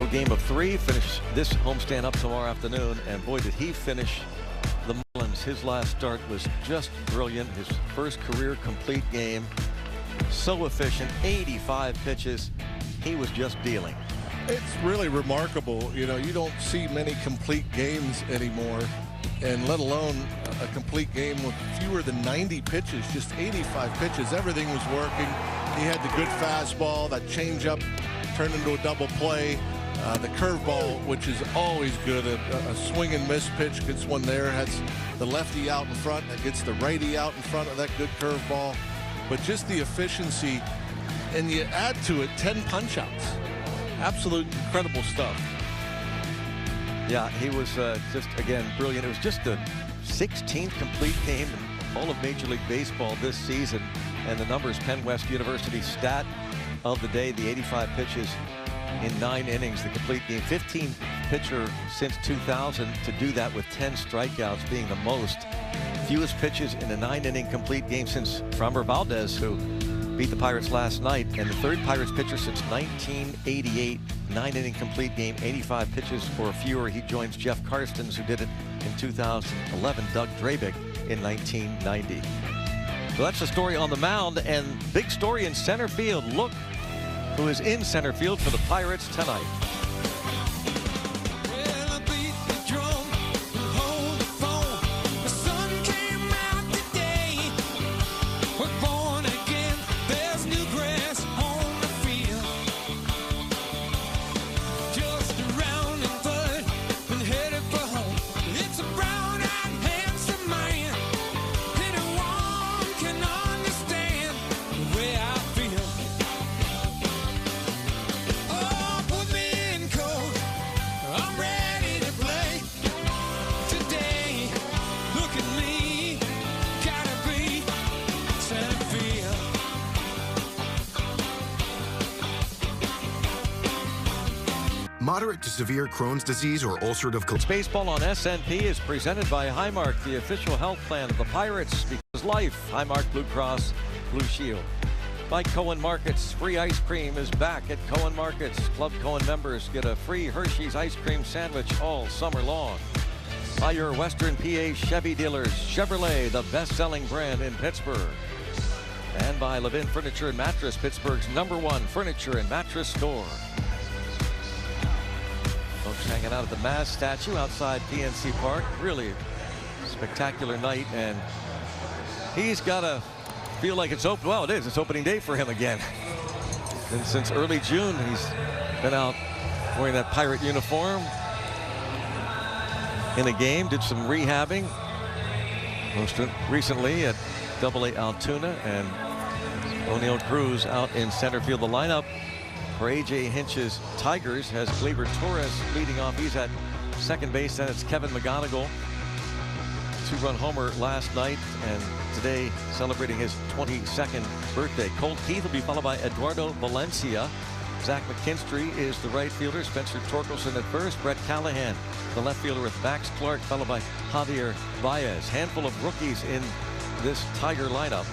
game of 3. Finish this homestand up tomorrow afternoon. And boy, did he finish the Marlins. His last start was just brilliant. His first career complete game. So efficient. 85 pitches. He was just dealing. It's really remarkable. You know, you don't see many complete games anymore, and let alone a complete game with fewer than 90 pitches, just 85 pitches. Everything was working. He had the good fastball, that changeup turned into a double play, the curveball, which is always good. A swing and miss pitch gets one there, has the lefty out in front, that gets the righty out in front of that good curveball. But just the efficiency, and you add to it 10 punch outs. Absolute incredible stuff. Yeah, he was just, again, brilliant. It was just the 16th complete game in all of Major League Baseball this season. And the numbers, Penn West University stat of the day, the 85 pitches in 9 innings, the complete game. 15th pitcher since 2000 to do that with 10 strikeouts, being the most. Fewest pitches in a 9-inning complete game since Framber Valdez, who beat the Pirates last night, and the 3rd Pirates pitcher since 1988. 9-inning complete game, 85 pitches or fewer. He joins Jeff Karstens, who did it in 2011, Doug Drabick in 1990. So that's the story on the mound, and big story in center field. Look who is in center field for the Pirates tonight. Moderate to severe Crohn's disease or ulcerative colitis. Baseball on SNP is presented by Highmark, the official health plan of the Pirates, because life. Highmark Blue Cross Blue Shield. By Cohen Markets, free ice cream is back at Cohen Markets. Club Cohen members get a free Hershey's ice cream sandwich all summer long. By your Western PA Chevy dealers, Chevrolet, the best-selling brand in Pittsburgh. And by Levin Furniture and Mattress, Pittsburgh's #1 furniture and mattress store. Folks hanging out at the Maz statue outside PNC Park. Really spectacular night, and he's got to feel like it's open. Well, it is. It's opening day for him again. And since early June, he's been out wearing that Pirate uniform in a game. Did some rehabbing most recently at AA Altoona, and O'Neill Cruz out in center field. The lineup for A.J. Hinch's Tigers has Gleyber Torres leading off. He's at second base. Then it's Kevin McGonigal, 2-run homer last night, and today celebrating his 22nd birthday. Colt Keith will be followed by Eduardo Valencia. Zach McKinstry is the right fielder. Spencer Torkelson at first. Brett Callahan, the left fielder, with Max Clark, followed by Javier Baez. Handful of rookies in this Tiger lineup.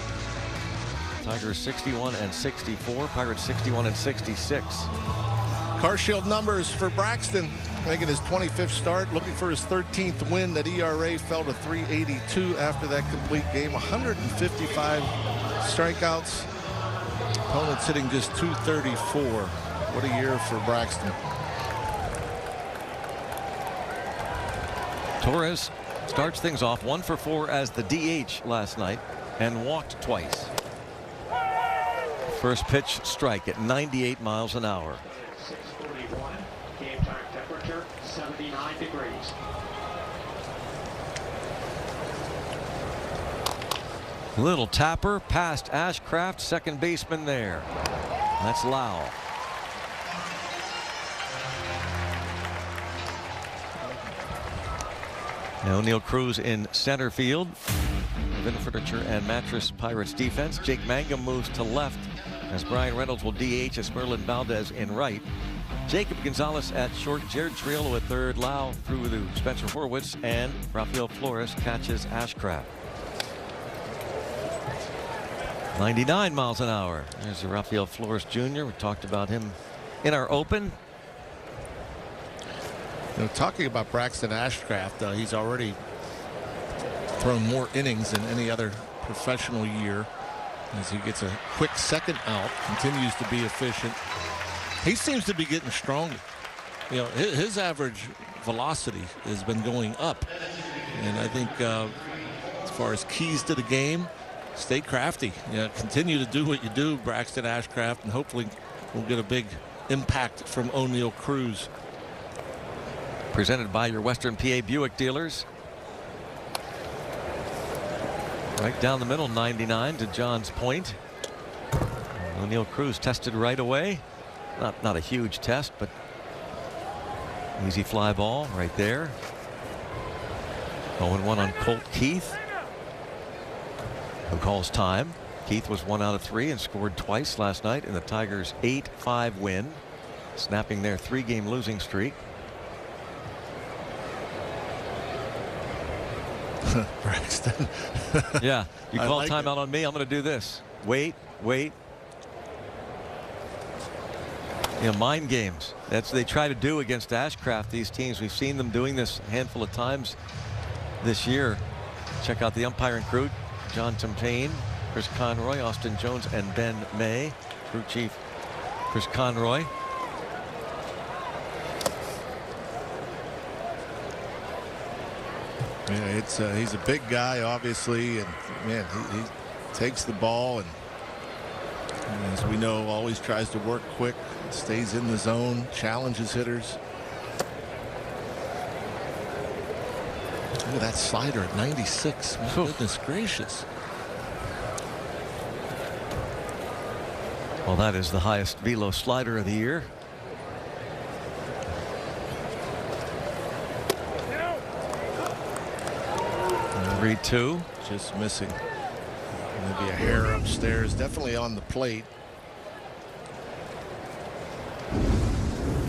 Tigers 61 and 64, Pirates 61 and 66. Car Shield numbers for Braxton, making his 25th start, looking for his 13th win. That ERA fell to 3.82 after that complete game. 155 strikeouts. Opponents hitting just 234. What a year for Braxton. Torres starts things off 1 for 4 as the DH last night and walked twice. First pitch strike at 98 miles an hour. 6:41, game time temperature 79 degrees. Little tapper past Ashcraft, second baseman there. That's Lau. Now O'Neill Cruz in center field. Levin Furniture and Mattress Pirates defense. Jake Mangum moves to left as Brian Reynolds will DH as Merlin Valdez in right. Jacob Gonzalez at short. Jared Triolo at third. Lau through to Spencer Horwitz, and Rafael Flores catches Ashcraft. 99 miles an hour. There's Rafael Flores Jr. We talked about him in our open. You know, talking about Braxton Ashcraft, he's already thrown more innings than any other professional year, as he gets a quick second out, continues to be efficient. He seems to be getting stronger. You know, his average velocity has been going up, and I think as far as keys to the game, stay crafty. You know, continue to do what you do, Braxton Ashcraft, and hopefully we'll get a big impact from O'Neill Cruz. Presented by your Western PA Buick dealers. Right down the middle, 99 to John's point. O'Neill Cruz tested right away. Not a huge test, but easy fly ball right there. 0-1 on Colt Keith, who calls time. Keith was 1 out of 3 and scored twice last night in the Tigers' 8-5 win, snapping their 3-game losing streak. Braxton. Yeah, you call like timeout on me, I'm going to do this. Wait. You know, mind games. That's what they try to do against Ashcraft, these teams. We've seen them doing this a handful of times this year. Check out the umpiring crew: John Tempane, Chris Conroy, Austin Jones, and Ben May. Crew chief Chris Conroy. Yeah, he's a big guy, obviously, and man, he takes the ball and as we know, always tries to work quick, stays in the zone, challenges hitters. Look at that slider at 96. My goodness gracious. Well, that is the highest velo slider of the year. And 3-2. Just missing. Maybe a hair upstairs. Definitely on the plate.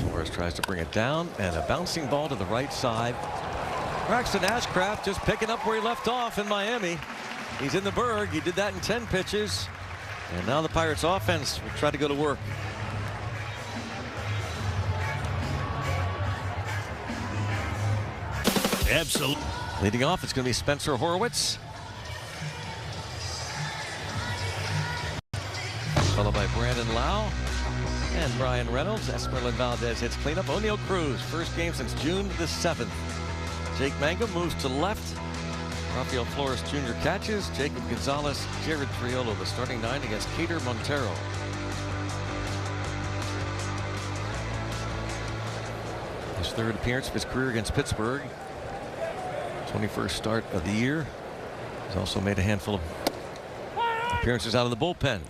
Flores tries to bring it down, and a bouncing ball to the right side. Braxton Ashcraft just picking up where he left off in Miami. He's in the Berg. He did that in 10 pitches. And now the Pirates offense will try to go to work. Absolutely. Leading off, it's going to be Spencer Horwitz, followed by Brandon Lau and Brian Reynolds. Esmeralyn Valdez hits cleanup. O'Neill Cruz, first game since June the 7th. Jake Mangum moves to left. Rafael Flores Jr. catches. Jacob Gonzalez, Jared Triolo, the starting 9 against Cater Montero. His third appearance of his career against Pittsburgh. 21st start of the year. He's also made a handful of appearances out of the bullpen.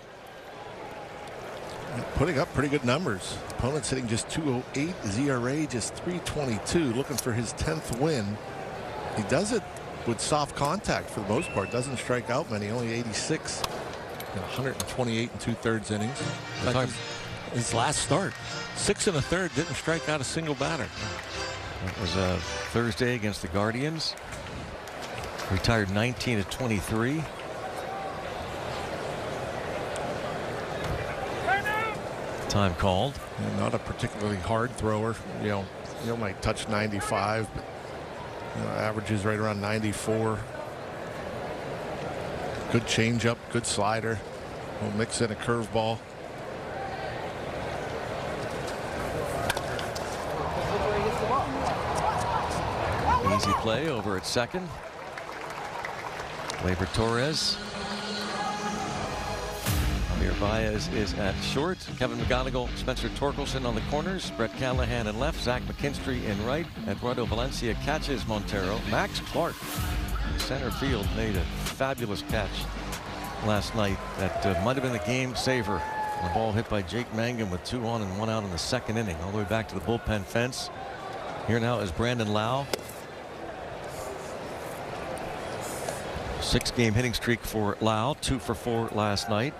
Putting up pretty good numbers. Opponent's hitting just 208, ZRA just 322, looking for his 10th win. He does it with soft contact for the most part. Doesn't strike out many, only 86 in 128 and 2/3 innings. Like his last start, 6 1/3, didn't strike out a single batter. That was a Thursday against the Guardians. Retired 19 of 23. Time called. And not a particularly hard thrower. You know, might touch 95, but averages right around 94. Good changeup, good slider. We'll mix in a curveball. Easy play over at second. Labor Torres. Amir Baez is at short. Kevin McGonigal, Spencer Torkelson on the corners. Brett Callahan in left. Zach McKinstry in right. Eduardo Valencia catches Montero. Max Clark in center field made a fabulous catch last night. That might have been the game saver. The ball hit by Jake Mangum with 2 on and 1 out in the second inning. All the way back to the bullpen fence. Here now is Brandon Lau. 6-game hitting streak for Lau. 2 for 4 last night.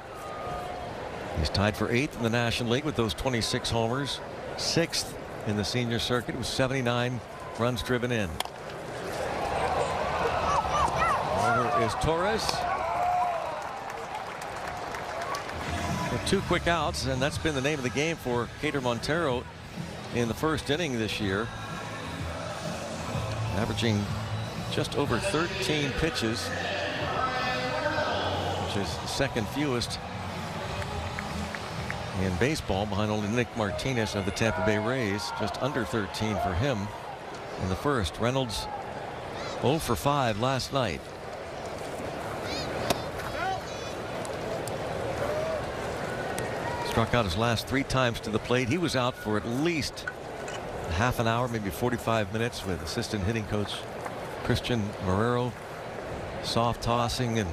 He's tied for 8th in the National League with those 26 homers. 6th in the senior circuit with 79 runs driven in. Over is Torres. With 2 quick outs, and that's been the name of the game for Cater Montero in the first inning this year. averaging just over 13 pitches, which is the second fewest in baseball, behind only Nick Martinez of the Tampa Bay Rays. Just under 13 for him in the first. Reynolds 0 for 5 last night. Struck out his last 3 times to the plate. He was out for at least a half an hour, maybe 45 minutes, with assistant hitting coach Christian Marrero soft tossing and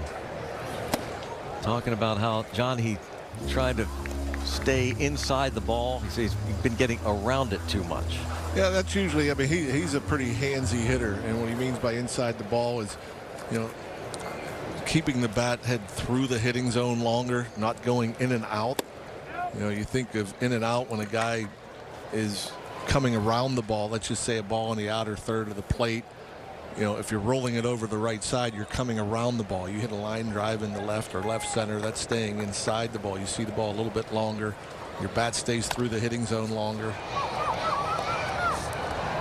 talking about how, John, he tried to stay inside the ball. He says he's been getting around it too much. Yeah, that's usually, I mean, he's a pretty handsy hitter, and what he means by inside the ball is, you know, keeping the bat head through the hitting zone longer, not going in and out. You know, you think of in and out when a guy is coming around the ball. Let's just say a ball in the outer third of the plate. You know, if you're rolling it over the right side, you're coming around the ball. You hit a line drive in the left or left center, that's staying inside the ball. You see the ball a little bit longer. Your bat stays through the hitting zone longer.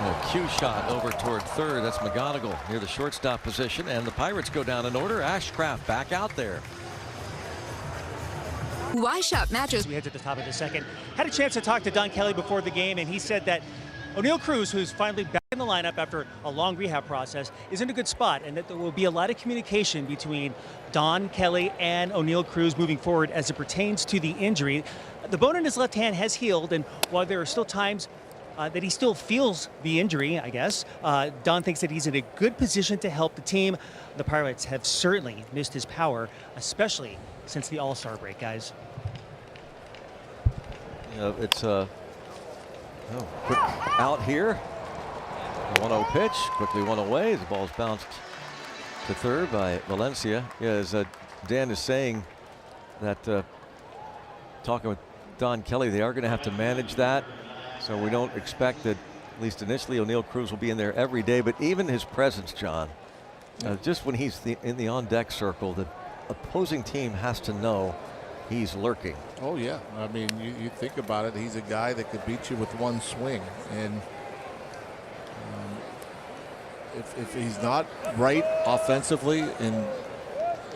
A cue shot over toward third. That's McGonigal near the shortstop position, and the Pirates go down in order. Ashcraft back out there. Why shop mattress? We head to the top of the second. Had a chance to talk to Don Kelly before the game, and he said that O'Neill Cruz, who's finally back in the lineup after a long rehab process, is in a good spot, and that there will be a lot of communication between Don Kelly and O'Neill Cruz moving forward as it pertains to the injury. The bone in his left hand has healed, and while there are still times that he still feels the injury, I guess, Don thinks that he's in a good position to help the team. The Pirates have certainly missed his power, especially since the All-Star break, guys. You know, it's quick out here. 1-0 pitch, quickly one away. The ball's bounced to third by Valencia. Yeah, as Dan is saying that, talking with Don Kelly, they are going to have to manage that. So we don't expect that, at least initially, O'Neill Cruz will be in there every day. But even his presence, John, just when he's in the on-deck circle, the opposing team has to know he's lurking. Oh, yeah. I mean, you think about it. He's a guy that could beat you with one swing. And if he's not right offensively and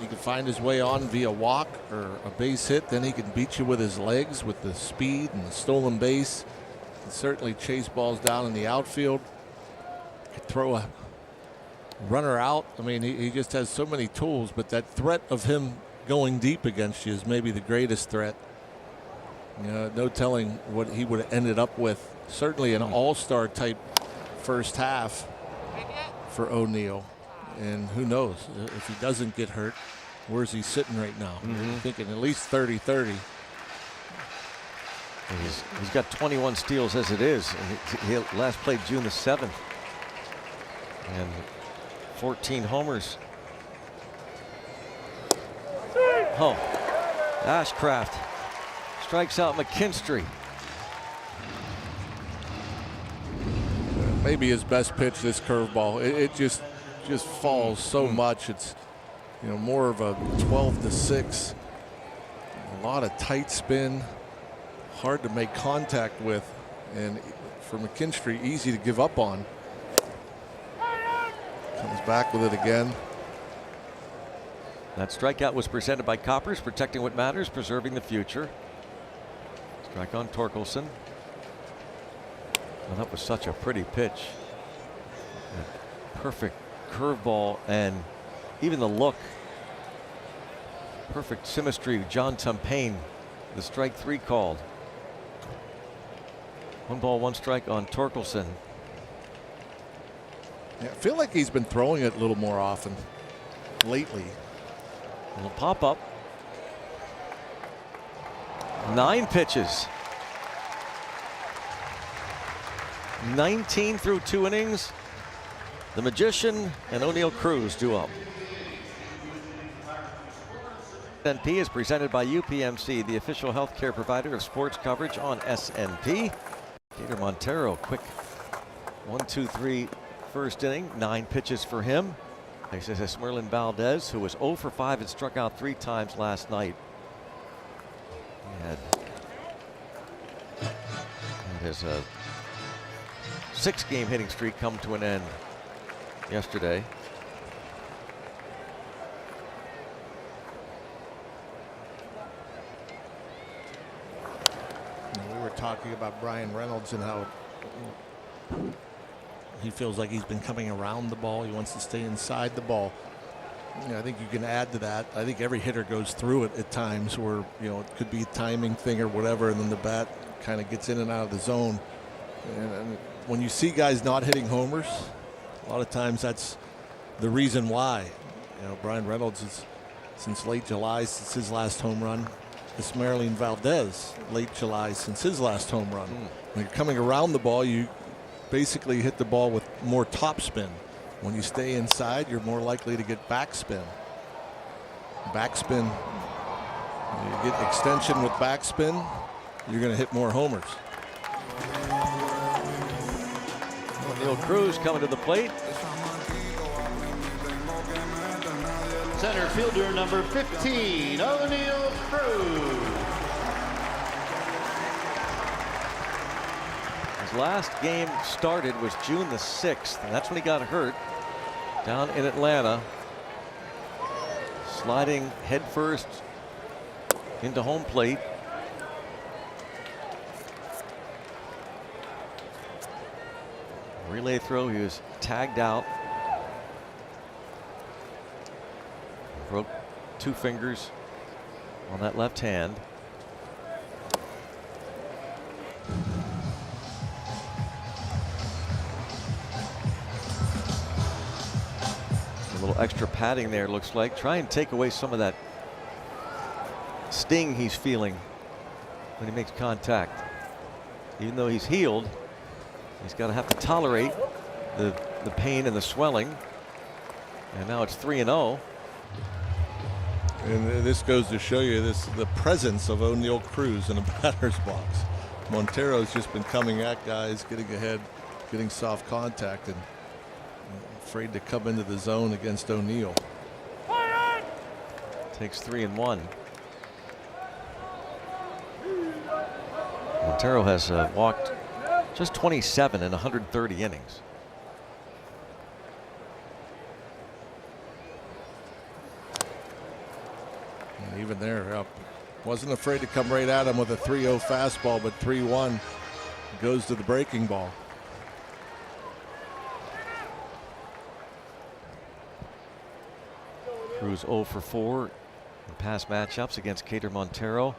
he can find his way on via walk or a base hit, then he can beat you with his legs, with the speed and the stolen base. Can certainly chase balls down in the outfield. Could throw a runner out. I mean, he just has so many tools, but that threat of him going deep against you is maybe the greatest threat. You know, no telling what he would have ended up with. Certainly an all-star type first half for O'Neill. And who knows if he doesn't get hurt, where's he sitting right now? Thinking at least 30-30. He's got 21 steals as it is. He last played June the 7th. And 14 homers. Oh, Ashcraft strikes out McKinstry. Maybe his best pitch, this curveball. It just falls so much. It's, you know, more of a 12-6. A lot of tight spin, hard to make contact with, and for McKinstry, easy to give up on. Comes back with it again. That strikeout was presented by Coppers, protecting what matters, preserving the future. Strike on Torkelson. Well, that was such a pretty pitch. Perfect curveball, and even the look. Perfect symmetry. John Tumpain, the strike 3 called. 1 ball, 1 strike on Torkelson. Yeah, I feel like he's been throwing it a little more often lately. A little pop up. 9 pitches. 19 through 2 innings. The Magician and O'Neill Cruz do up. SNP is presented by UPMC, the official healthcare provider of sports coverage on SNP. Gator Montero, quick 1-2-3 first inning. 9 pitches for him. Faces Esmerlin Valdez, who was 0 for 5 and struck out 3 times last night. He had his 6-game hitting streak come to an end yesterday. We were talking about Brian Reynolds and how he feels like he's been coming around the ball. He wants to stay inside the ball. I think you can add to that. I think every hitter goes through it at times where, it could be a timing thing or whatever, and then the bat kind of gets in and out of the zone. And when you see guys not hitting homers, a lot of times that's the reason why. Brian Reynolds is since late July, since his last home run. Esmeralyn Valdez, late July, since his last home run. When you're coming around the ball, you basically hit the ball with more topspin. When you stay inside, you're more likely to get backspin. Backspin, you get extension with backspin, you're going to hit more homers. O'Neill Cruz coming to the plate. Center fielder number 15, O'Neill Cruz. His last game started was June the 6th, and that's when he got hurt down in Atlanta. Sliding headfirst into home plate. Relay throw, he was tagged out. Broke 2 fingers on that left hand. A little extra padding there, looks like. Try and take away some of that sting he's feeling when he makes contact. Even though he's healed, he's got to have to tolerate the pain and the swelling. And now it's 3-0. And this goes to show you the presence of O'Neill Cruz in a batter's box. Montero's just been coming at guys, getting ahead, getting soft contact, and afraid to come into the zone against O'Neill. Takes 3-1. Montero has walked just 27 in 130 innings. And even there, wasn't afraid to come right at him with a 3-0 fastball, but 3-1 goes to the breaking ball. Cruz 0 for 4 in past matchups against Cater Montero,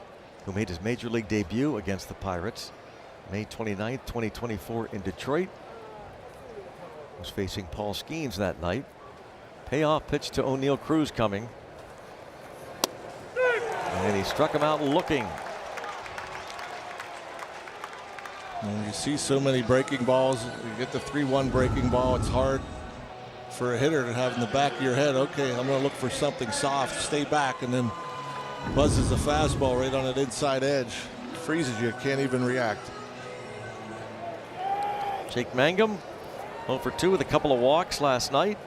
who made his major league debut against the Pirates May 29th, 2024 in Detroit. Was facing Paul Skeens that night. Payoff pitch to O'Neill Cruz coming. And he struck him out looking. When you see so many breaking balls, you get the 3-1 breaking ball, it's hard for a hitter to have in the back of your head, okay, I'm going to look for something soft, stay back, and then buzzes the fastball right on that inside edge. Freezes you, can't even react. Jake Mangum 0 for 2 with a couple of walks last night.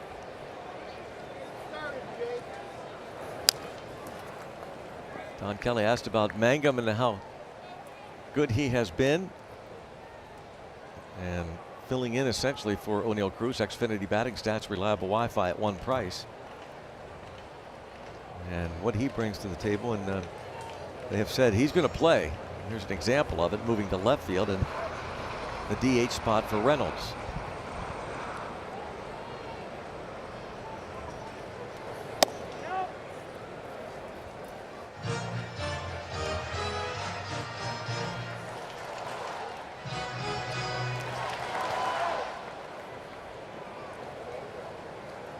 Don Kelly asked about Mangum and how good he has been, and filling in essentially for O'Neill Cruz. Xfinity batting stats, reliable Wi-Fi at one price, and what he brings to the table. And they have said he's going to play. Here's an example of it, moving to left field and the DH spot for Reynolds.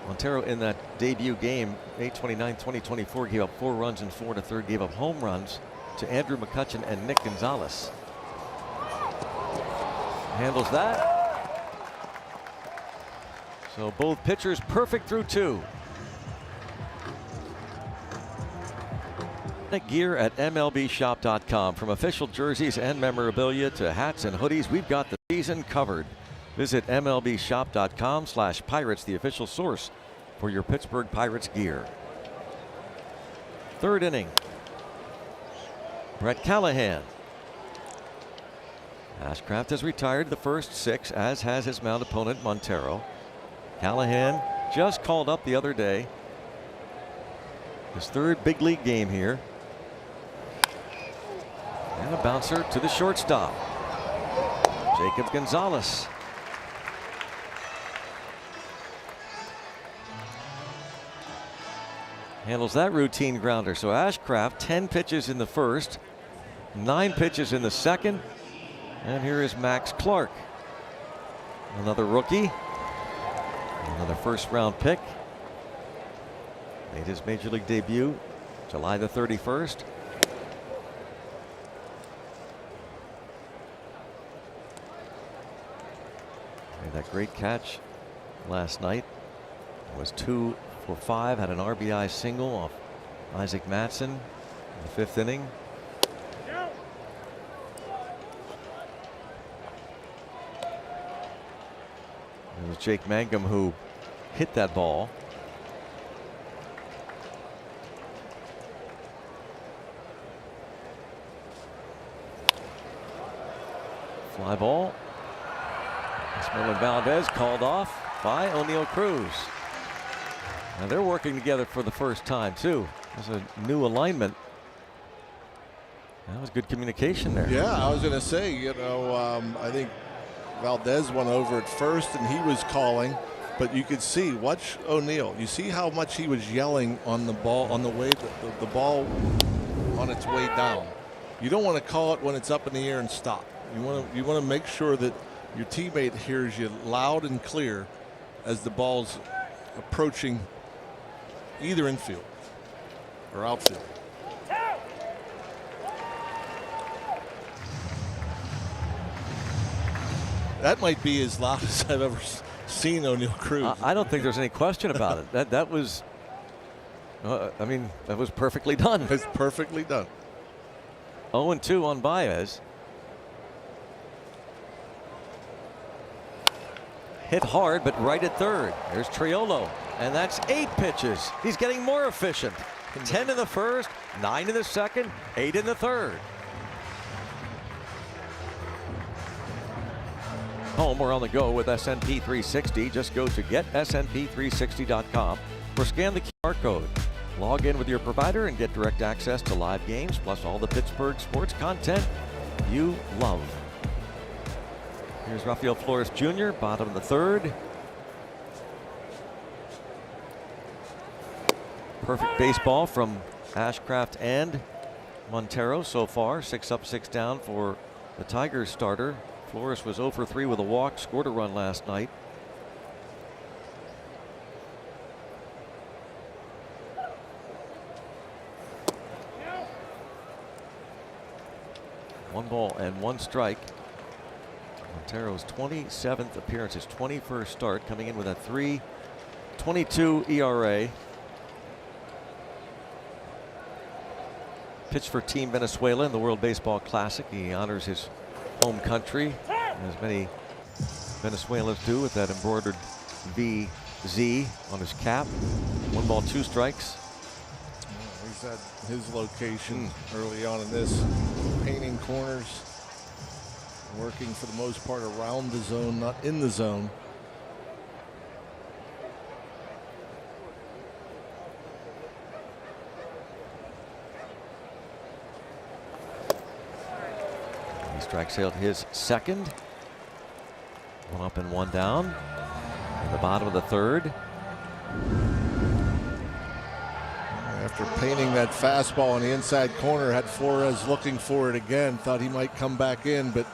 Montero in that debut game, May 29, 2024, gave up 4 runs in 4 1/3, gave up home runs to Andrew McCutchen and Nick Gonzalez. Handles that. So both pitchers perfect through 2. Gear at MLBshop.com. From official jerseys and memorabilia to hats and hoodies, we've got the season covered. Visit MLBshop.com/Pirates, the official source for your Pittsburgh Pirates gear. 3rd inning. Brett Callahan. Ashcraft has retired the first 6, as has his mound opponent Montero. Callahan just called up the other day. His third big league game here. And a bouncer to the shortstop. Jacob Gonzalez. Handles that routine grounder. So Ashcraft, 10 pitches in the first, 9 pitches in the second. And here is Max Clark. Another rookie. Another first-round pick. Made his major league debut July the 31st. Made that great catch last night. Was 2 for 5. Had an RBI single off Isaac Mattson in the 5th inning. It was Jake Mangum who hit that ball. Fly ball. Esmeralda Valdez called off by O'Neill Cruz. Now they're working together for the first time too. There's a new alignment. That was good communication there. Yeah, I was going to say, you know, I think Valdez went over at first and he was calling, but you could see, watch O'Neill. You see how much he was yelling on the ball, on the way the ball on its way down. You don't want to call it when it's up in the air and stop. You want to make sure that your teammate hears you loud and clear as the ball's approaching either infield or outfield. That might be as loud as I've ever seen O'Neill Cruz. I don't think there's any question about it. That was, I mean, that was perfectly done. It's perfectly done. 0-2 on Baez. Hit hard, but right at third. There's Triolo, and that's 8 pitches. He's getting more efficient. 10 in the first, 9 in the second, 8 in the third. Home or on the go with SNP 360. Just go to getsnp360.com or scan the QR code. Log in with your provider and get direct access to live games, plus all the Pittsburgh sports content you love. Here's Rafael Flores Jr., bottom of the third. Perfect baseball from Ashcraft and Montero so far. 6 up, 6 down for the Tigers starter. Flores was 0 for 3 with a walk, scored a run last night. One ball and 1 strike. Montero's 27th appearance, his 21st start, coming in with a 3.22 ERA. Pitched for Team Venezuela in the World Baseball Classic. He honors his home country, as many Venezuelans do, with that embroidered VZ on his cap. 1 ball, 2 strikes. He's at his location early on in this, painting corners, working for the most part around the zone, not in the zone. He strikes out his second. 1 up and 1 down. In the bottom of the third. After painting that fastball in the inside corner, had Flores looking for it again. Thought he might come back in, but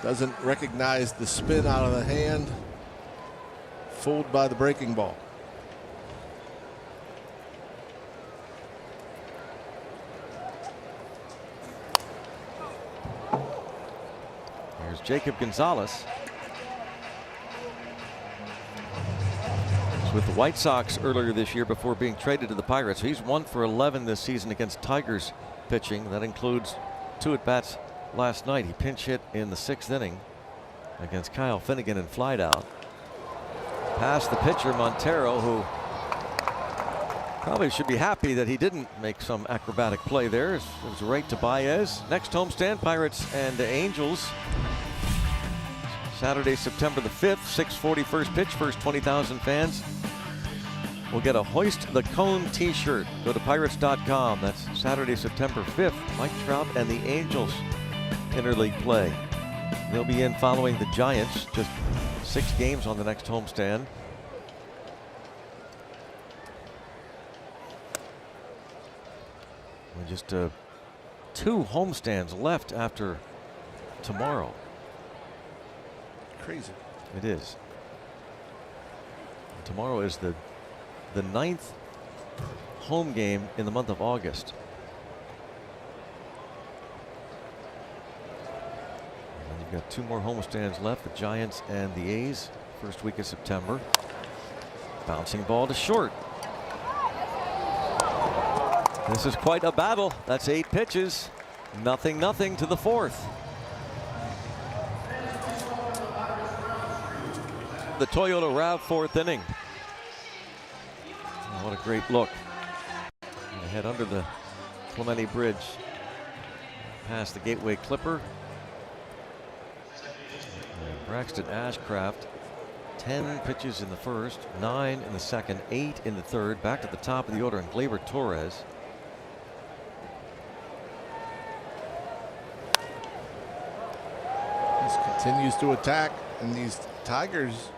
doesn't recognize the spin out of the hand. Fooled by the breaking ball. Here's Jacob Gonzalez. With the White Sox earlier this year before being traded to the Pirates. He's 1 for 11 this season against Tigers pitching. That includes 2 at-bats last night. He pinch hit in the 6th inning against Kyle Finnegan and flied out. Past the pitcher Montero, who probably should be happy that he didn't make some acrobatic play there. It was right to Baez. Next homestand, Pirates and the Angels. Saturday, September the 5th, 6:40 first pitch. First 20,000 fans will get a Hoist the Cone t-shirt. Go to pirates.com. That's Saturday, September 5th. Mike Trout and the Angels interleague play. They'll be in following the Giants. Just 6 games on the next homestand. And just 2 homestands left after tomorrow. Crazy. It is. And tomorrow is the 9th home game in the month of August. And you've got 2 more homestands left, the Giants and the A's, first week of September. Bouncing ball to short. This is quite a battle. That's 8 pitches. Nothing to the 4th. The Toyota RAV 4th inning. Oh, what a great look. And head under the Clemente Bridge. Past the Gateway Clipper. And Braxton Ashcraft. 10 pitches in the first, 9 in the second, 8 in the third. Back to the top of the order, and Gleyber Torres. Continues to attack, and these Tigers,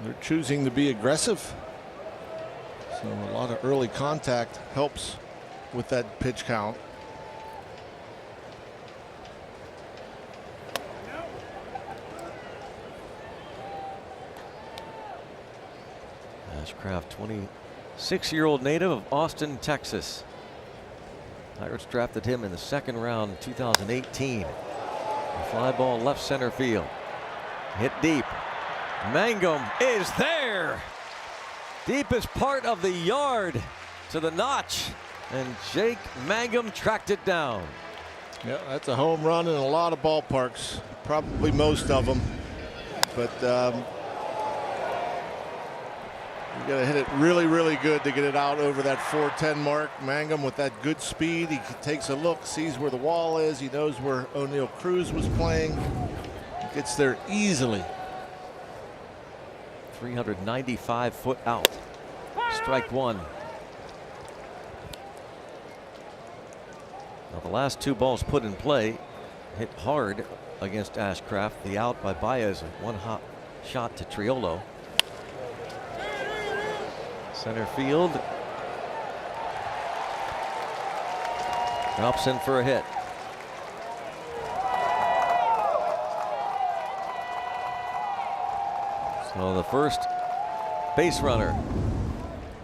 they're choosing to be aggressive. So a lot of early contact helps with that pitch count. Ashcraft, 26-year-old native of Austin, Texas. Pirates drafted him in the 2nd round in 2018. A fly ball left center field. Hit deep. Mangum is there. Deepest part of the yard to the notch. And Jake Mangum tracked it down. Yeah, that's a home run in a lot of ballparks. Probably most of them. But you got to hit it really good to get it out over that 410 mark. Mangum with that good speed. He takes a look, sees where the wall is. He knows where O'Neill Cruz was playing. He gets there easily. 395 foot out. Strike 1. Now the last 2 balls put in play hit hard against Ashcraft. The out by Baez, 1 hot shot to Triolo. Center field. Drops in for a hit. So the first base runner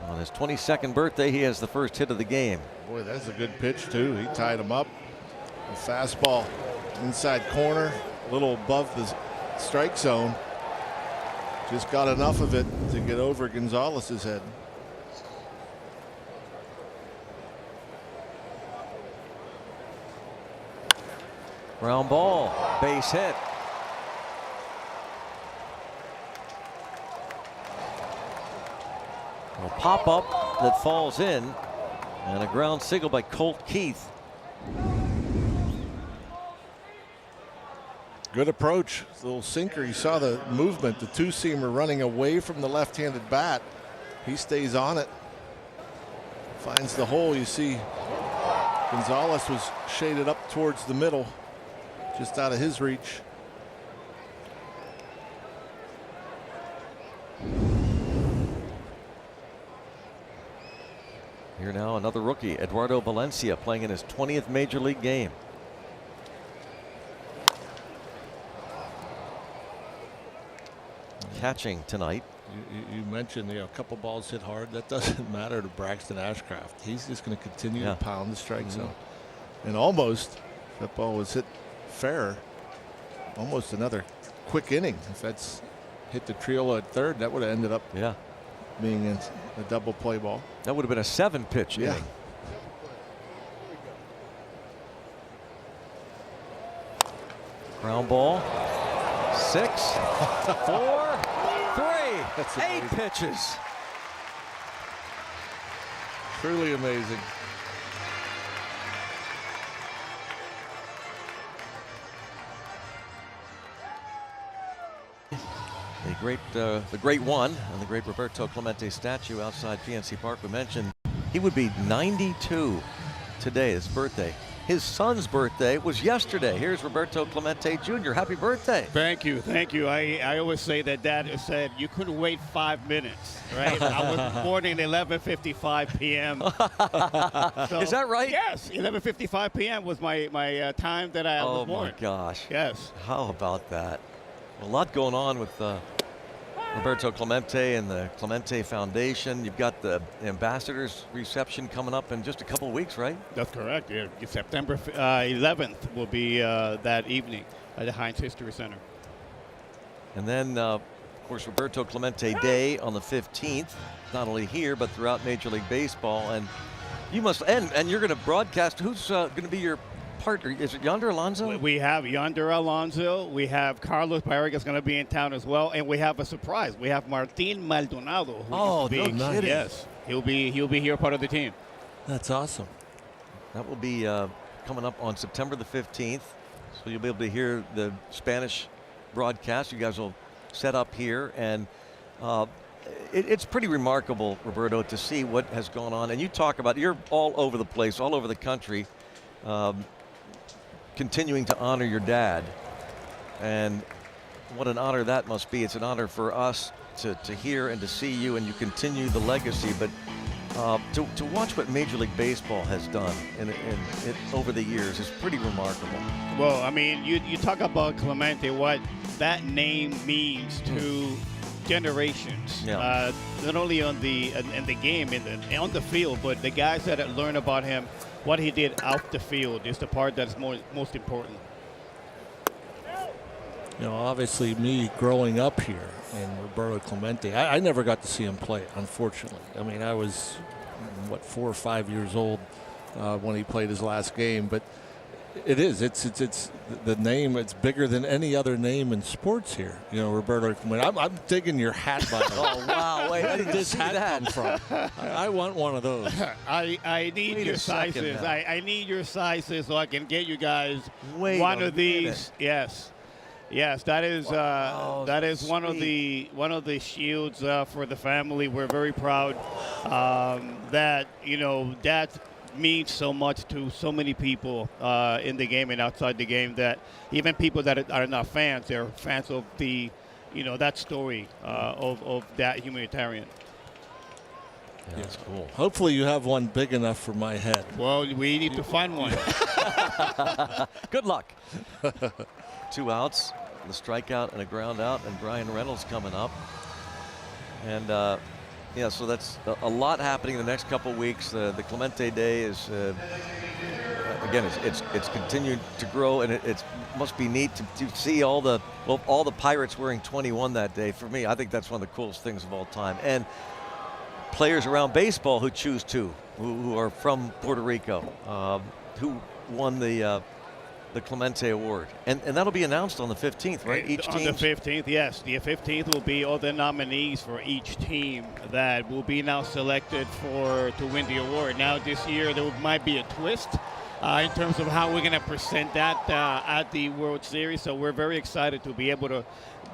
on his 22nd birthday, he has the first hit of the game. Boy, that's a good pitch too. He tied him up. A fastball inside corner, a little above the strike zone. Just got enough of it to get over Gonzalez's head. Ground ball, base hit. A pop up that falls in, and a ground single by Colt Keith. Good approach. It's a little sinker. You saw the movement, the 2-seamer running away from the left-handed bat. He stays on it. Finds the hole. You see Gonzalez was shaded up towards the middle, just out of his reach. Here now another rookie, Eduardo Valencia, playing in his 20th major league game. Catching tonight. You mentioned a couple balls hit hard. That doesn't matter to Braxton Ashcraft. He's just going to continue to pound the strike zone. And almost, that ball was hit fair. Almost another quick inning. If that's hit the Triolo at third, that would have ended up being a double play ball. That would have been a 7-pitch inning. Ground ball. 6, 4, 3. 8 pitches. Truly amazing. the great one, and the great Roberto Clemente statue outside PNC Park. We mentioned he would be 92 today, his birthday. His son's birthday was yesterday. Here's Roberto Clemente Jr. Happy birthday. Thank you, thank you. I always say that Dad said you couldn't wait 5 minutes, right? I was born at 11:55 p.m. So, is that right? Yes, 11:55 p.m. was my time that I was born. Oh my gosh. Yes. How about that? A lot going on with Roberto Clemente and the Clemente Foundation. You've got the ambassadors reception coming up in just a couple of weeks, right? That's correct. Yeah. September 11th will be that evening at the Heinz History Center. And then, of course, Roberto Clemente Day on the 15th, not only here, but throughout Major League Baseball. And you must, and you're going to broadcast. Who's going to be your partner? Is it Yonder Alonso? We have Yonder Alonso. We have Carlos Barriga's going to be in town as well, and we have a surprise. We have Martin Maldonado. Oh, no kidding. Yes, he'll be here, part of the team. That's awesome. That will be coming up on September the 15th, so you'll be able to hear the Spanish broadcast. You guys will set up here, and it's pretty remarkable, Roberto, to see what has gone on. And you talk about, you're all over the place, all over the country. Continuing to honor your dad, and what an honor that must be. It's an honor for us to hear and to see you, and you continue the legacy. But to watch what Major League Baseball has done in over the years is pretty remarkable. Well, I mean, you talk about Clemente, what that name means to generations. Yeah. Not only on the game, on the field, but the guys that learn about him. What he did out the field is the part that's most important. You know, obviously me growing up here and Roberto Clemente, I never got to see him play, unfortunately. I mean, I was, 4 or 5 years old when he played his last game. But it's the name. It's bigger than any other name in sports here. You know, Roberto Clemente. I'm digging your hat, by the way. Oh wow! Wait, where did this hat come from? I want one of those. I need your sizes. I need your sizes so I can get you guys one of these. Yes. Yes, that is one of the shields for the family. We're very proud that that means so much to so many people in the game and outside the game, that even people that are not fans, they're fans of the that story of that humanitarian. Yeah, that's cool. Hopefully you have one big enough for my head. Well, we need to find one. Good luck. 2 outs, the strikeout and a ground out, and Brian Reynolds coming up. And yeah, so that's a lot happening in the next couple weeks. The Clemente Day is again, it's continued to grow, and it must be neat to see all the Pirates wearing 21 that day. For me, I think that's one of the coolest things of all time. And players around baseball who choose to, who are from Puerto Rico, who won the Clemente Award, and that'll be announced on the 15th, right? Each team. On the 15th, yes. The 15th will be all the nominees for each team that will be now selected to win the award. Now this year there might be a twist in terms of how we're going to present that at the World Series. So we're very excited to be able to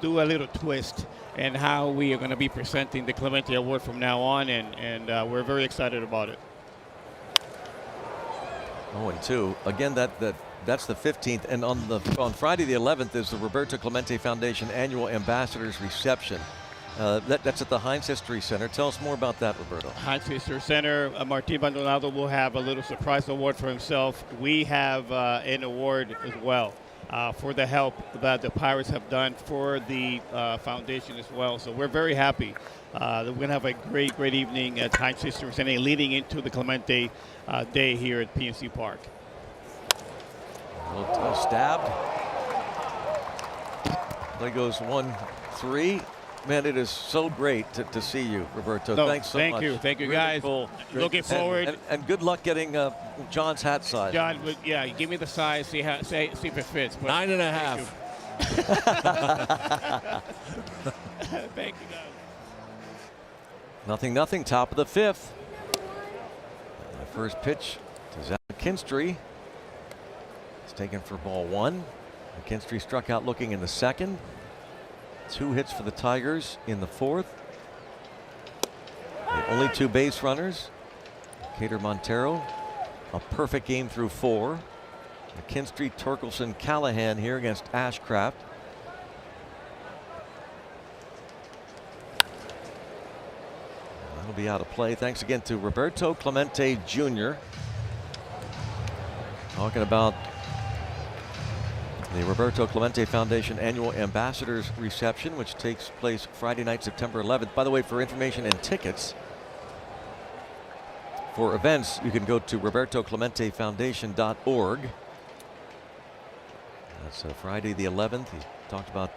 do a little twist and how we are going to be presenting the Clemente Award from now on, and we're very excited about it. 0-2. Again, that's the 15th, and on Friday the 11th is the Roberto Clemente Foundation Annual Ambassadors Reception. That's at the Heinz History Center. Tell us more about that, Roberto. Heinz History Center. Martin Maldonado will have a little surprise award for himself. We have an award as well for the help that the Pirates have done for the foundation as well. So we're very happy that we're going to have a great evening at Heinz History Center leading into the Clemente Day here at PNC Park. Stabbed. There goes 1-3. Man, it is so great to see you, Roberto. Thanks so much. Thank you, really guys. Cool. Looking forward. And good luck getting John's hat size. John, yeah, give me the size. See if it fits. 9.5. Thank you, guys. 0-0. Top of the 5th. The first pitch to Zach McKinstry. It's taken for ball 1. McKinstry struck out looking in the second. 2 hits for the Tigers in the 4th. Only 2 base runners. Cater Montero, a perfect game through 4. McKinstry, Torkelson, Callahan here against Ashcraft. That'll be out of play. Thanks again to Roberto Clemente Jr. Talking about the Roberto Clemente Foundation Annual Ambassadors Reception, which takes place Friday night, September 11th. By the way, for information and tickets for events, you can go to robertoclementefoundation.org. That's Friday the 11th. He talked about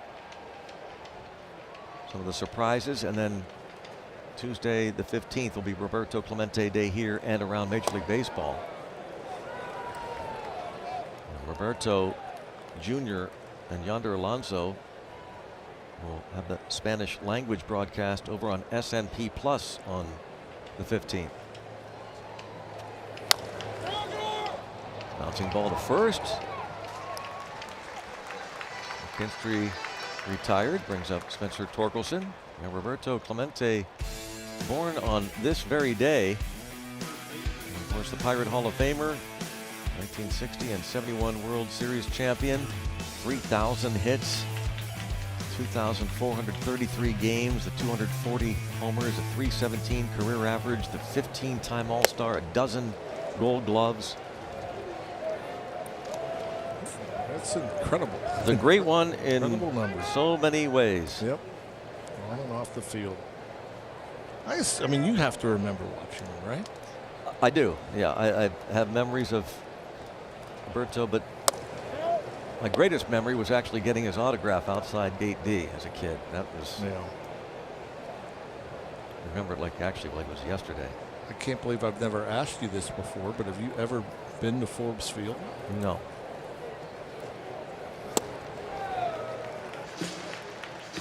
some of the surprises, and then Tuesday the 15th will be Roberto Clemente Day here and around Major League Baseball. And Roberto Jr. and Yonder Alonso will have the Spanish language broadcast over on SNP Plus on the 15th. Bouncing ball to first. McKinstry retired, brings up Spencer Torkelson. And Roberto Clemente, born on this very day. And of course, the Pirate Hall of Famer, 1960 and 71 World Series champion, 3,000 hits, 2,433 games, the 240 homers, a 317 career average, the 15-time All-Star, a dozen Gold Gloves. That's incredible. The great one in so many ways. Yep. On and off the field. I mean, you have to remember watching him, right? I do. Yeah, I have memories of Roberto, but my greatest memory was actually getting his autograph outside Gate D as a kid. That was. Yeah. I remember it like it was yesterday. I can't believe I've never asked you this before, but have you ever been to Forbes Field? No.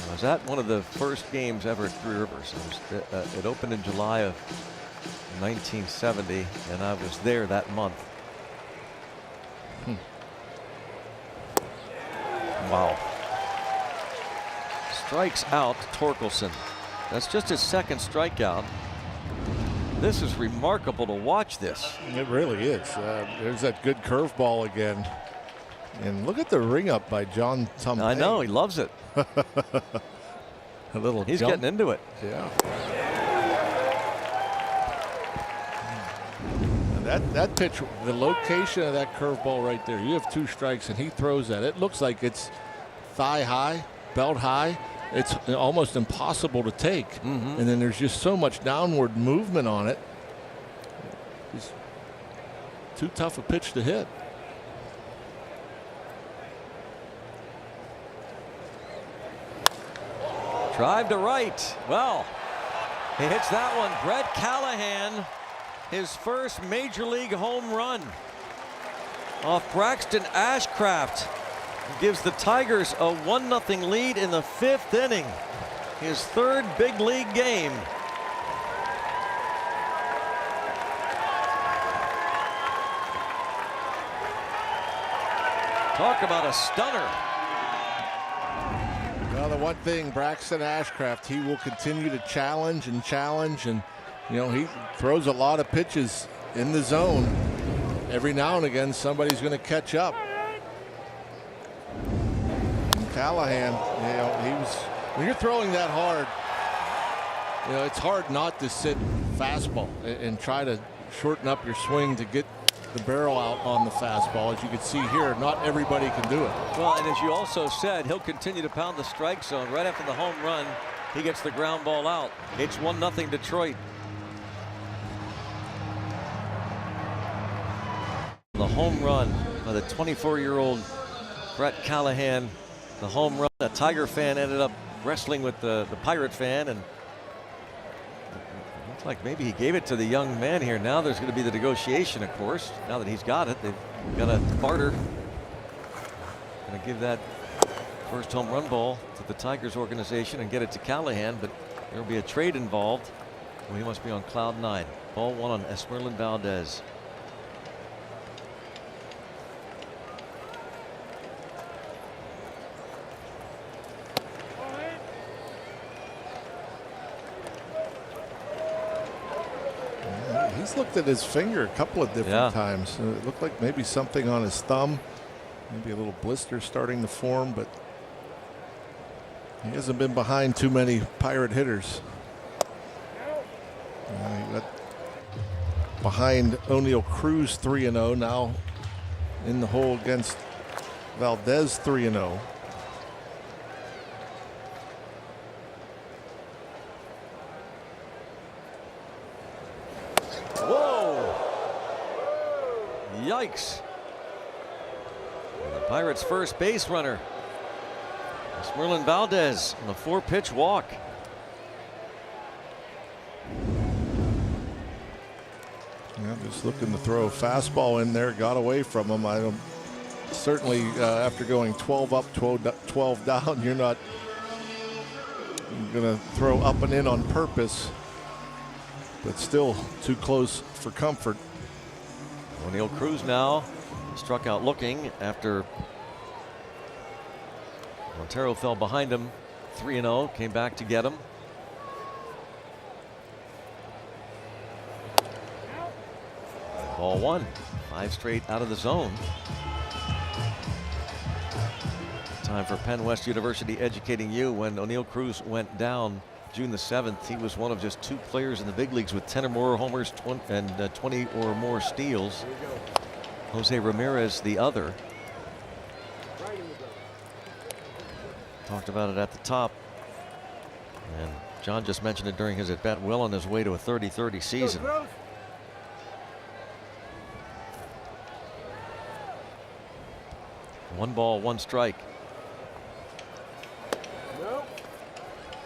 I was at one of the first games ever at Three Rivers. It opened in July of 1970, and I was there that month. Wow. Strikes out Torkelson. That's just his 2nd strikeout. This is remarkable to watch this. It really is. There's that good curveball again. And look at the ring up by John Tumpe. I know, he loves it. A little He's jump. getting into it. Yeah. That pitch, the location of that curveball right there, you have 2 strikes and he throws that. It looks like it's thigh high, belt high. It's almost impossible to take. And then there's just so much downward movement on it. It's too tough a pitch to hit. Drive to right. Well, he hits that one. Brett Callahan, his first Major League home run off Braxton Ashcraft. Gives the Tigers a 1-0 lead in the 5th inning. His 3rd big league game. Talk about a stunner. Well, the one thing, Braxton Ashcraft, he will continue to challenge, and you know, he throws a lot of pitches in the zone. Every now and again, somebody's going to catch up. And Callahan, you know, when you're throwing that hard, you know, it's hard not to sit fastball and try to shorten up your swing to get the barrel out on the fastball. As you can see here, not everybody can do it. Well, and as you also said, he'll continue to pound the strike zone. Right after the home run, he gets the ground ball out. It's 1-0 Detroit. The home run by the 24-year-old Brett Callahan. The home run. A Tiger fan ended up wrestling with the Pirate fan, and looks like maybe he gave it to the young man here. Now there's going to be the negotiation, of course. Now that he's got it, they've got a barter. Going to give that first home run ball to the Tigers organization and get it to Callahan, but there'll be a trade involved. Well, he must be on cloud 9. Ball 1 on Esmeralyn Valdez. He's looked at his finger a couple of different times. It looked like maybe something on his thumb, maybe a little blister starting to form, but he hasn't been behind too many Pirate hitters. He got behind O'Neill Cruz 3-0, now in the hole against Valdez 3-0. Whoa! Yikes! And the Pirates' first base runner, Merlin Valdez, on a 4-pitch walk. Yeah, just looking to throw a fastball in there, got away from him. I don't. Certainly, after going 12 up, 12 down, you're not going to throw up and in on purpose. But still too close for comfort. O'Neill Cruz now struck out looking after Montero fell behind him. 3-0, came back to get him. Ball one. 5 straight out of the zone. Time for Penn West University educating you. When O'Neill Cruz went down June the 7th, he was one of just 2 players in the big leagues with 10 or more homers and 20 or more steals. Jose Ramirez the other. Talked about it at the top, and John just mentioned it during his at-bat. Well on his way to a 30-30 season. 1 ball, 1 strike.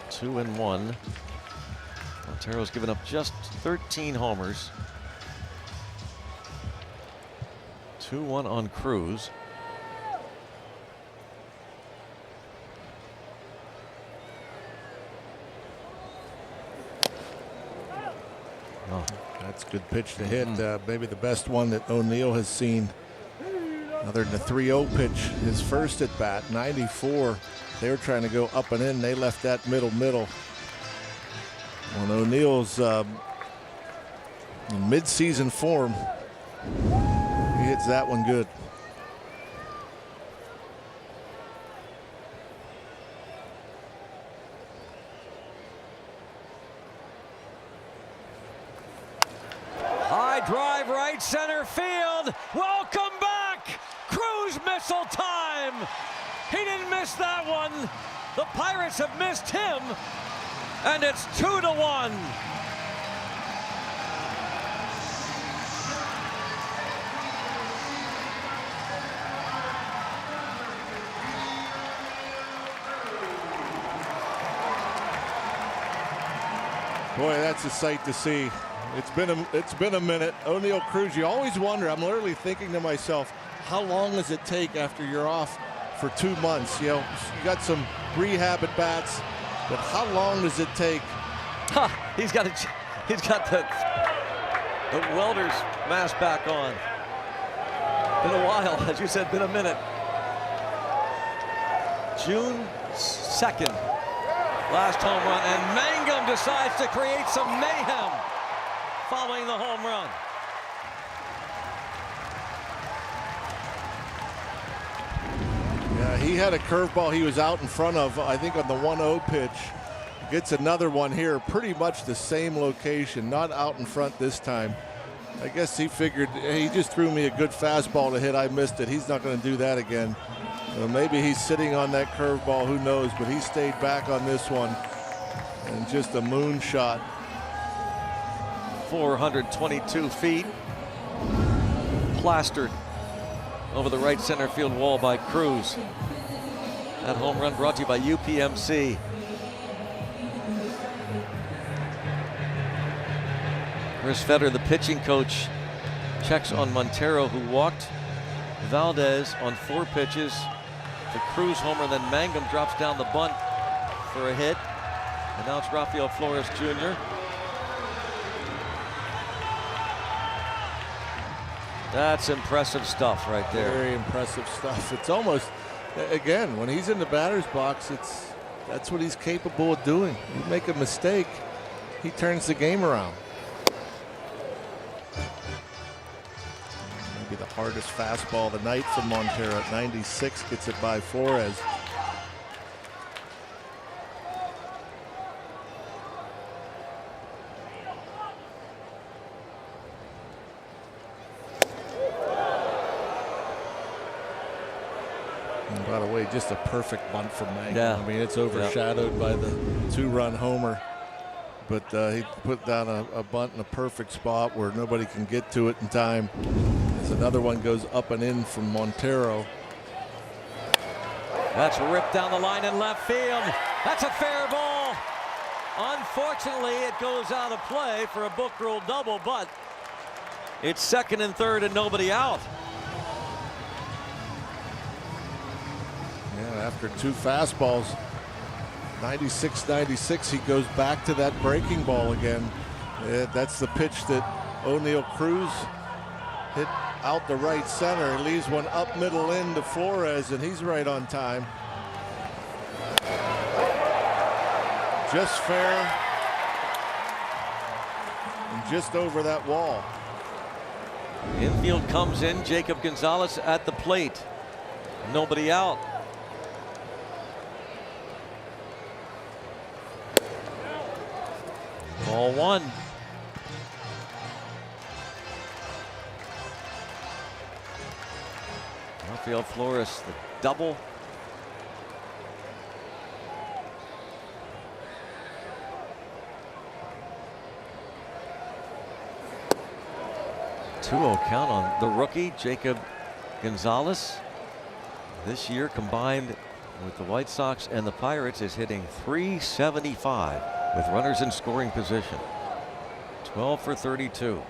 2-1. Montero's given up just 13 homers. 2-1 on Cruz. Oh, that's a good pitch to hit. Maybe the best one that O'Neill has seen, other than the 3-0 pitch, his first at bat, 94. They were trying to go up and in. They left that middle. When O'Neill's in mid-season form, he hits that one good. High drive, right center field. Welcome back. Cruz missile time. He didn't miss that one. The Pirates have missed him, and it's 2-1. Boy, that's a sight to see. It's been a minute. O'Neill Cruz, you always wonder. I'm literally thinking to myself, how long does it take after you're off for 2 months? You know, you got some rehab at bats, but how long does it take? He's got the welder's mask back on. Been a while, as you said, been a minute. June 2nd, last home run, and Mangum decides to create some mayhem following the home run. Yeah, he had a curveball he was out in front of, I think, on the 1-0 pitch. Gets another one here, pretty much the same location, not out in front this time. I guess he figured, hey, he just threw me a good fastball to hit. I missed it. He's not going to do that again. Maybe he's sitting on that curveball, who knows, but he stayed back on this one. And just a moonshot. 422 feet. Plastered over the right center field wall by Cruz. That home run brought to you by UPMC. Chris Fetter, the pitching coach, checks on Montero, who walked Valdez on 4 pitches. The Cruz homer, then Mangum drops down the bunt for a hit. And now it's Rafael Flores Jr. That's impressive stuff right there. Very impressive stuff. It's almost, again, when he's in the batter's box, that's what he's capable of doing. You make a mistake, he turns the game around. Maybe the hardest fastball of the night from Montero at 96, gets it by Flores. And by the way, just a perfect bunt from Mango. Yeah. I mean, it's overshadowed by the 2-run homer. But he put down a bunt in a perfect spot where nobody can get to it in time. As another one goes up and in from Montero. That's ripped down the line in left field. That's a fair ball. Unfortunately, it goes out of play for a book rule double, but it's second and third and nobody out. Yeah, after 2 fastballs, 96-96, he goes back to that breaking ball again. That's the pitch that O'Neill Cruz hit out the right center. He leaves one up middle in to Flores, and he's right on time. Just fair and just over that wall. Infield comes in. Jacob Gonzalez at the plate. Nobody out. Ball 1. Rafael Flores, the double. Two-0 count on the rookie, Jacob Gonzalez. This year combined with the White Sox and the Pirates is hitting .375 with runners in scoring position. 12 for 32.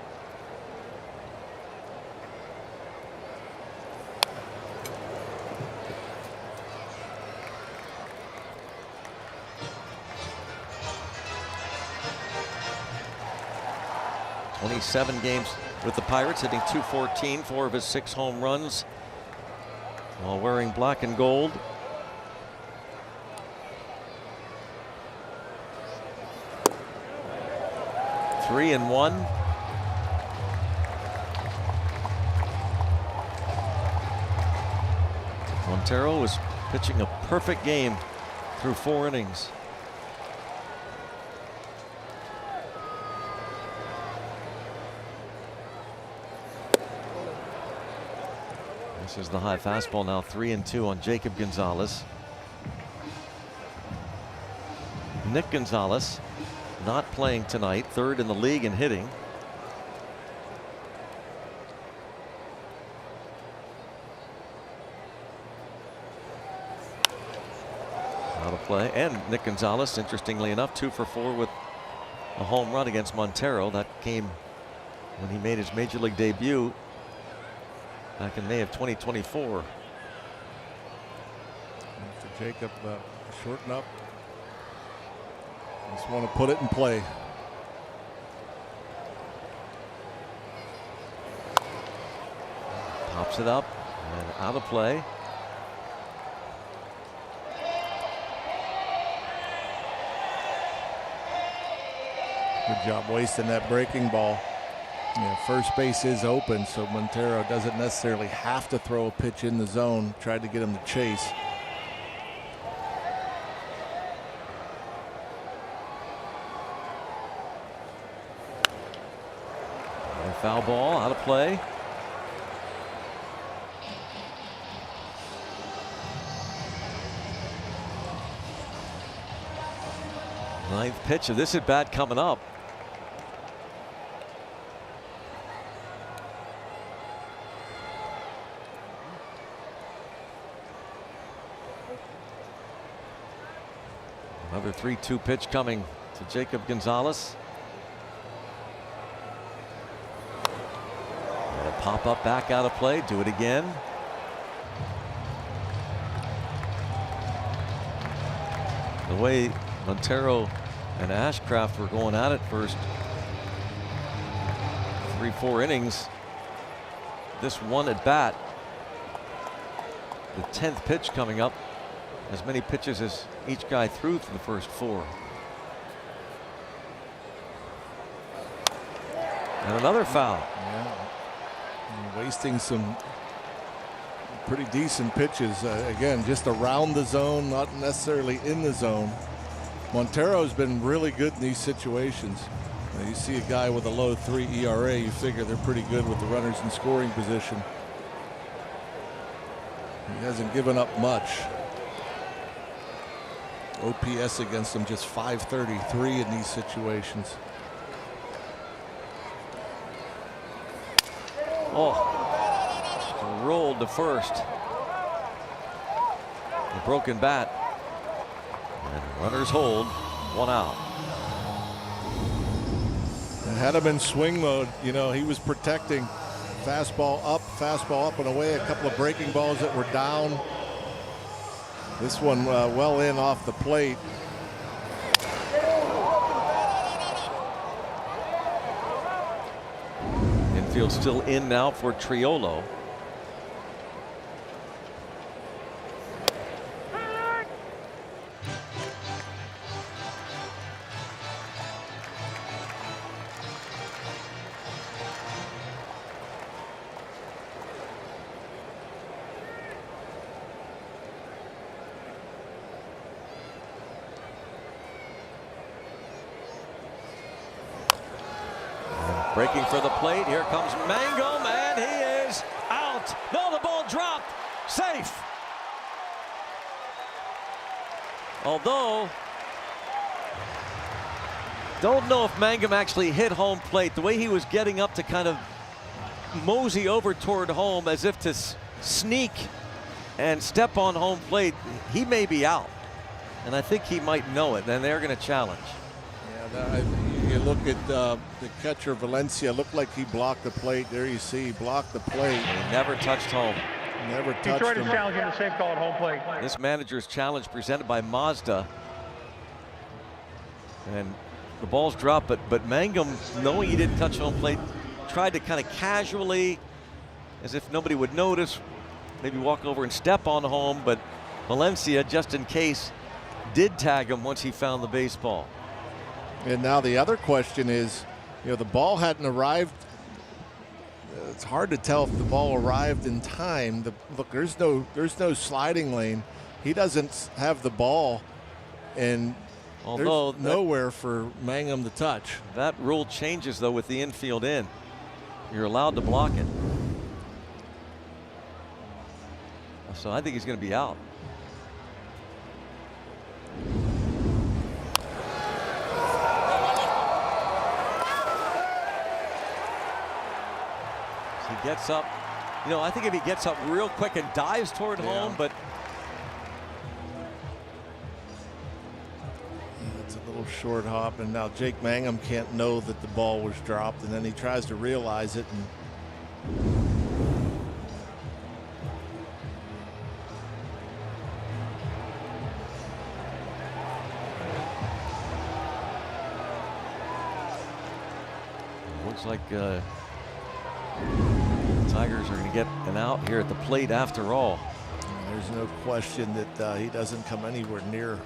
.27 games with the Pirates, hitting .214, 4 of his 6 home runs while wearing black and gold. Three and 1. Montero was pitching a perfect game through 4 innings. This is the high fastball now. 3 and 2 on Jacob Gonzalez. Nick Gonzalez not playing tonight, 3rd in the league in hitting. Out of play. And Nick Gonzalez, interestingly enough, 2 for 4 with a home run against Montero. That came when he made his major league debut back in May of 2024. Mr. Jacob shorten up. Just want to put it in play. Pops it up and out of play. Good job wasting that breaking ball. Yeah, first base is open, so Montero doesn't necessarily have to throw a pitch in the zone. Tried to get him to chase. And foul ball, out of play. Ninth pitch of this at bat coming up. Another 3-2 pitch coming to Jacob Gonzalez. And a pop up back out of play. Do it again. The way Montero and Ashcraft were going at it first 3-4 innings. This one at bat, the 10th pitch coming up, as many pitches as each guy threw for the first 4. And another foul. Yeah. And wasting some pretty decent pitches. Again, just around the zone, not necessarily in the zone. Montero's been really good in these situations. You see a guy with a low 3 ERA, you figure they're pretty good with the runners in scoring position. He hasn't given up much. OPS against him just .533 in these situations. Oh, rolled to first. A broken bat. And runners hold, 1 out. And had him in swing mode, you know, he was protecting fastball up and away, a couple of breaking balls that were down. This one well in off the plate. Infield still in now for Triolo. Breaking for the plate. Here comes Mangum, and he is out. No, the ball dropped. Safe. Although, don't know if Mangum actually hit home plate. The way he was getting up to kind of mosey over toward home as if to sneak and step on home plate, he may be out. And I think he might know it, and they're going to challenge. Yeah, you look at the catcher Valencia, looked like he blocked the plate. There you see, he blocked the plate. He never touched home. Never touched Detroit him. is challenging the safe call at home plate. This manager's challenge presented by Mazda. And the ball's dropped, but Mangum, knowing he didn't touch home plate, tried to kind of casually, as if nobody would notice, maybe walk over and step on home, but Valencia, just in case, did tag him once he found the baseball. And now the other question is, you know, the ball hadn't arrived. It's hard to tell if the ball arrived in time. Look, there's no sliding lane. He doesn't have the ball, and although there's nowhere for Mangum to touch. That rule changes though with the infield in. You're allowed to block it. So I think he's going to be out. He gets up. You know, I think if he gets up real quick and dives toward home, but it's a little short hop, and now Jake Mangum can't know that the ball was dropped, and then he tries to realize it. Looks like Tigers are going to get an out here at the plate after all. There's no question that he doesn't come anywhere near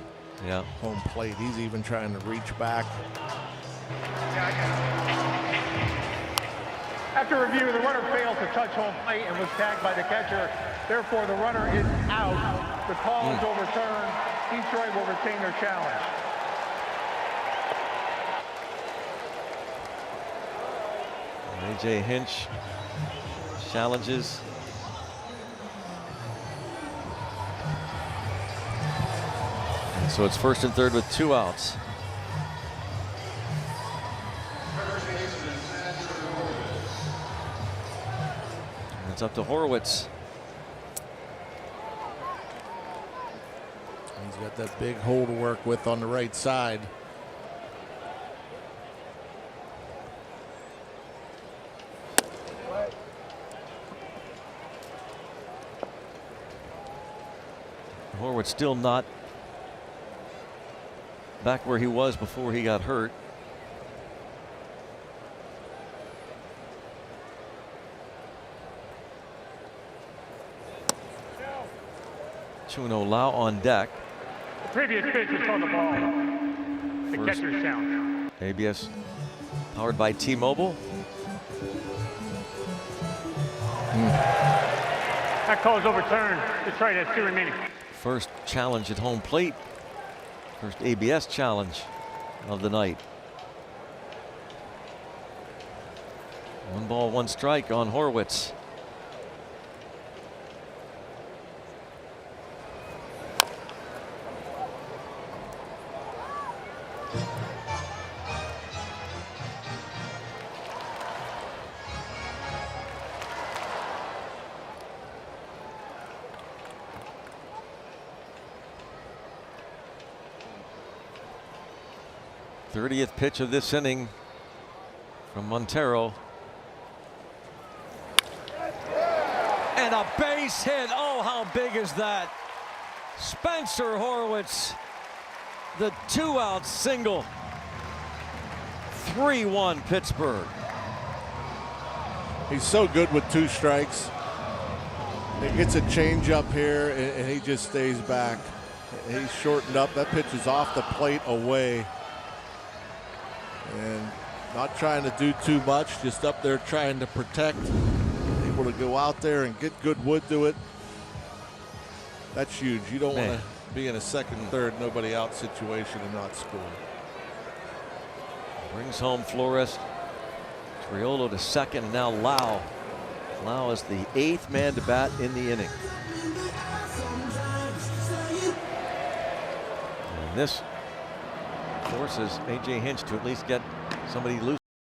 home plate. He's even trying to reach back. After review, the runner failed to touch home plate and was tagged by the catcher. Therefore, the runner is out. The call is overturned. Detroit will retain their challenge. A.J. Hinch challenges. And so it's first and third with 2 outs. And it's up to Horwitz. He's got that big hole to work with on the right side. Horwitz still not back where he was before he got hurt. Chuno Lau on deck. The previous pitch was on the ball. The catcher's challenge. ABS powered by T-Mobile. That call is overturned. Detroit has 2 remaining. First challenge at home plate. First ABS challenge of the night. 1 ball, 1 strike on Horwitz. th pitch of this inning from Montero. And a base hit. Oh, how big is that? Spencer Horwitz, the 2-out single. 3-1 Pittsburgh. He's so good with 2 strikes. He gets a change up here and he just stays back. He's shortened up. That pitch is off the plate away. And not trying to do too much, just up there trying to protect. Able to go out there and get good wood to it. That's huge. You don't want to be in a second, third, nobody out situation and not score. Brings home Flores. Triolo to second, and now Lau. Lau is the 8th man to bat in the inning. And this forces A.J. Hinch to at least get somebody loose.